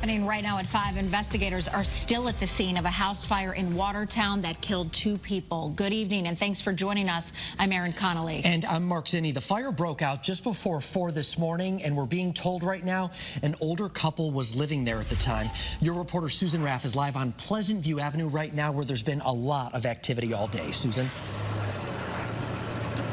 Happening right now at 5, investigators are still at the scene of a house fire in Watertown that killed 2 people. Good evening and thanks for joining us. I'm Erin Connolly. And I'm Mark Zinni. The fire broke out just before 4 this morning, and we're being told right now an older couple was living there at the time. Your reporter Susan Raff is live on Pleasant View Avenue right now, where there's been a lot of activity all day. Susan?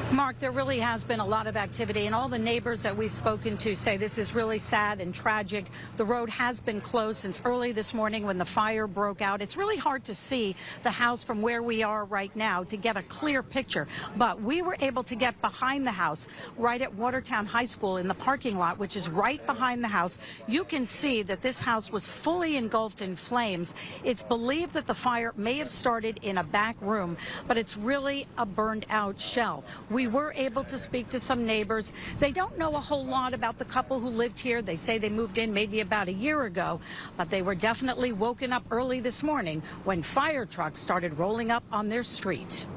Mark, there really has been a lot of activity, and all the neighbors that we've spoken to say this is really sad and tragic. The road has been closed since early this morning when the fire broke out. It's really hard to see the house from where we are right now to get a clear picture, but we were able to get behind the house right at Watertown High School in the parking lot, which is right behind the house. You can see that this house was fully engulfed in flames. It's believed that the fire may have started in a back room, but it's really a burned out shell. We were able to speak to some neighbors. They don't know a whole lot about the couple who lived here. They say they moved in maybe about a year ago, but they were definitely woken up early this morning when fire trucks started rolling up on their street.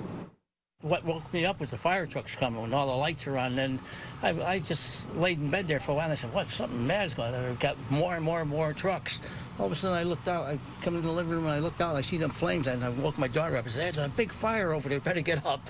What woke me up was the fire trucks coming when all the lights are on. Then I just laid in bed there for a while and I said, what, something bad's going on. I've got more and more and more trucks. All of a sudden I looked out, I come into the living room and I looked out, I see them flames, and I woke my daughter up and said, there's a big fire over there, better get up.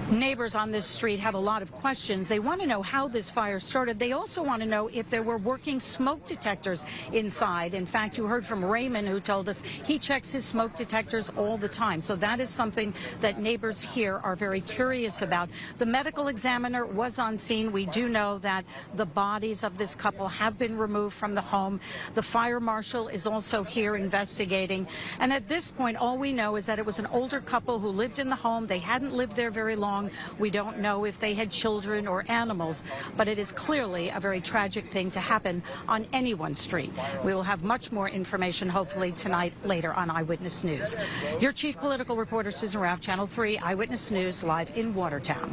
Neighbors on this street have a lot of questions. They want to know how this fire started. They also want to know if there were working smoke detectors inside. In fact, you heard from Raymond, who told us he checks his smoke detectors all the time. So that is something that neighbors here are very curious about. The medical examiner was on scene. We do know that the bodies of this couple have been removed from the home. The fire marshal is also here investigating. And at this point, all we know is that it was an older couple who lived in the home. They hadn't lived there very long. We don't know if they had children or animals, but it is clearly a very tragic thing to happen on anyone's street. We will have much more information hopefully tonight later on Eyewitness News. Your chief political reporter, Susan Raff, Channel 3 Eyewitness News, live in Watertown.